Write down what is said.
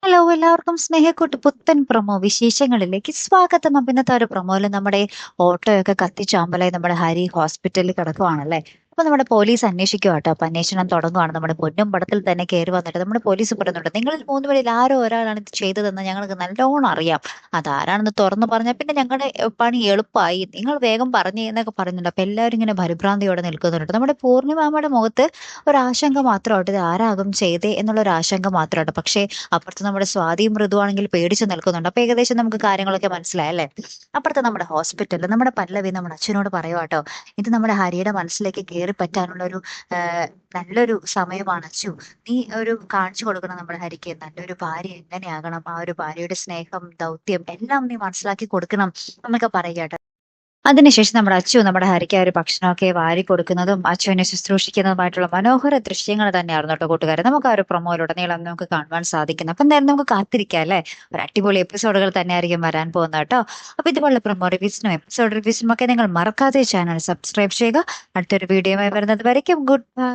Hello എല്ലാവർക്കും സ്നേഹക്കൂട്ട് പുത്തൻ promo വിശേഷങ്ങളിലേക്ക് സ്വാഗതം. അപ്പൊ ഇന്നത്തെ ഒരു പ്രൊമോയില് നമ്മുടെ ഓട്ടോയൊക്കെ കത്തിച്ചാമ്പലായി നമ്മുടെ ഹരി ഹോസ്പിറ്റലിൽ കിടക്കുവാണല്ലേ. അപ്പൊ നമ്മുടെ പോലീസ് അന്വേഷിക്കുക കേട്ടോ. അപ്പൊ അന്വേഷണം തുടങ്ങുവാണ്. നമ്മുടെ പൊന്നും പടത്തിൽ തന്നെ കയറി വന്നിട്ട് നമ്മുടെ പോലീസ് പറയുന്നുണ്ട്, നിങ്ങളിൽ മൂന്ന് പേരിൽ ആരോ ഒരാളാണ് ഇത് ചെയ്തതെന്ന് ഞങ്ങൾക്ക് നല്ലോണം അറിയാം. അതാരാണെന്ന് തുറന്നു പറഞ്ഞാൽ പിന്നെ ഞങ്ങളുടെ പണി എളുപ്പമായി, നിങ്ങൾ വേഗം പറഞ്ഞേ എന്നൊക്കെ പറയുന്നുണ്ട്. അപ്പൊ എല്ലാവരും ഇങ്ങനെ പരിഭ്രാന്തിയോടെ നിൽക്കുന്നുണ്ട്. നമ്മുടെ പൂർണിമാമയുടെ മുഖത്ത് ഒരു ആശങ്ക മാത്രമായിട്ട് ഇത് ആരാകും ചെയ്തേ എന്നുള്ള ഒരു ആശങ്ക മാത്രമായിട്ട്. പക്ഷേ അപ്പുറത്ത് നമ്മുടെ സ്വാതിയും മൃദുവാണെങ്കിൽ പേടിച്ച് നിൽക്കുന്നുണ്ട്. അപ്പൊ ഏകദേശം നമുക്ക് കാര്യങ്ങളൊക്കെ മനസ്സിലായല്ലേ. അപ്പുറത്ത് നമ്മുടെ ഹോസ്പിറ്റലിൽ നമ്മുടെ പല്ലവി നമ്മുടെ അച്ഛനോട് പറയുവാട്ടോ, ഇത് നമ്മുടെ ഹരിയുടെ മനസ്സിലേക്ക് കയറി പറ്റാനുള്ള ഒരു നല്ലൊരു സമയമാണ് അച്ചു. നീ ഒരു കാണിച്ചു കൊടുക്കണം നമ്മുടെ ഹരിക്ക്, നല്ലൊരു ഭാര്യ എങ്ങനെയാകണം, ആ ഒരു ഭാര്യയുടെ സ്നേഹം ദൗത്യം എല്ലാം നീ മനസ്സിലാക്കി കൊടുക്കണം എന്നൊക്കെ പറയുക. അതിനുശേഷം നമ്മുടെ അച്ചു നമ്മുടെ ഹരിക്ക് ആ ഒരു ഭക്ഷണമൊക്കെ വാരി കൊടുക്കുന്നതും അച്ചുവിനെ ശുശ്രൂഷിക്കുന്നതുമായിട്ടുള്ള മനോഹര ദൃശ്യങ്ങൾ തന്നെയായിരുന്നു കേട്ടോ കൂട്ടുകാരെ. നമുക്ക് ആ ഒരു പ്രൊമോയിലുടനീളം നമുക്ക് കാണുവാൻ സാധിക്കുന്നത്. അപ്പൊ എന്തായാലും നമുക്ക് കാത്തിരിക്കാം അല്ലെ. ഒരു അടിപൊളി എപ്പിസോഡുകൾ തന്നെയായിരിക്കും വരാൻ പോകുന്നത് കേട്ടോ. അപ്പൊ ഇതുപോലുള്ള പ്രൊമോ റിവ്യൂസിനും എപ്പിസോഡ് റിവ്യൂസിനും ഒക്കെ നിങ്ങൾ മറക്കാതെ ചാനൽ സബ്സ്ക്രൈബ് ചെയ്യുക. അടുത്തൊരു വീഡിയോയുമായി വരുന്നത് വരയ്ക്കും ഗുഡ് ബൈ.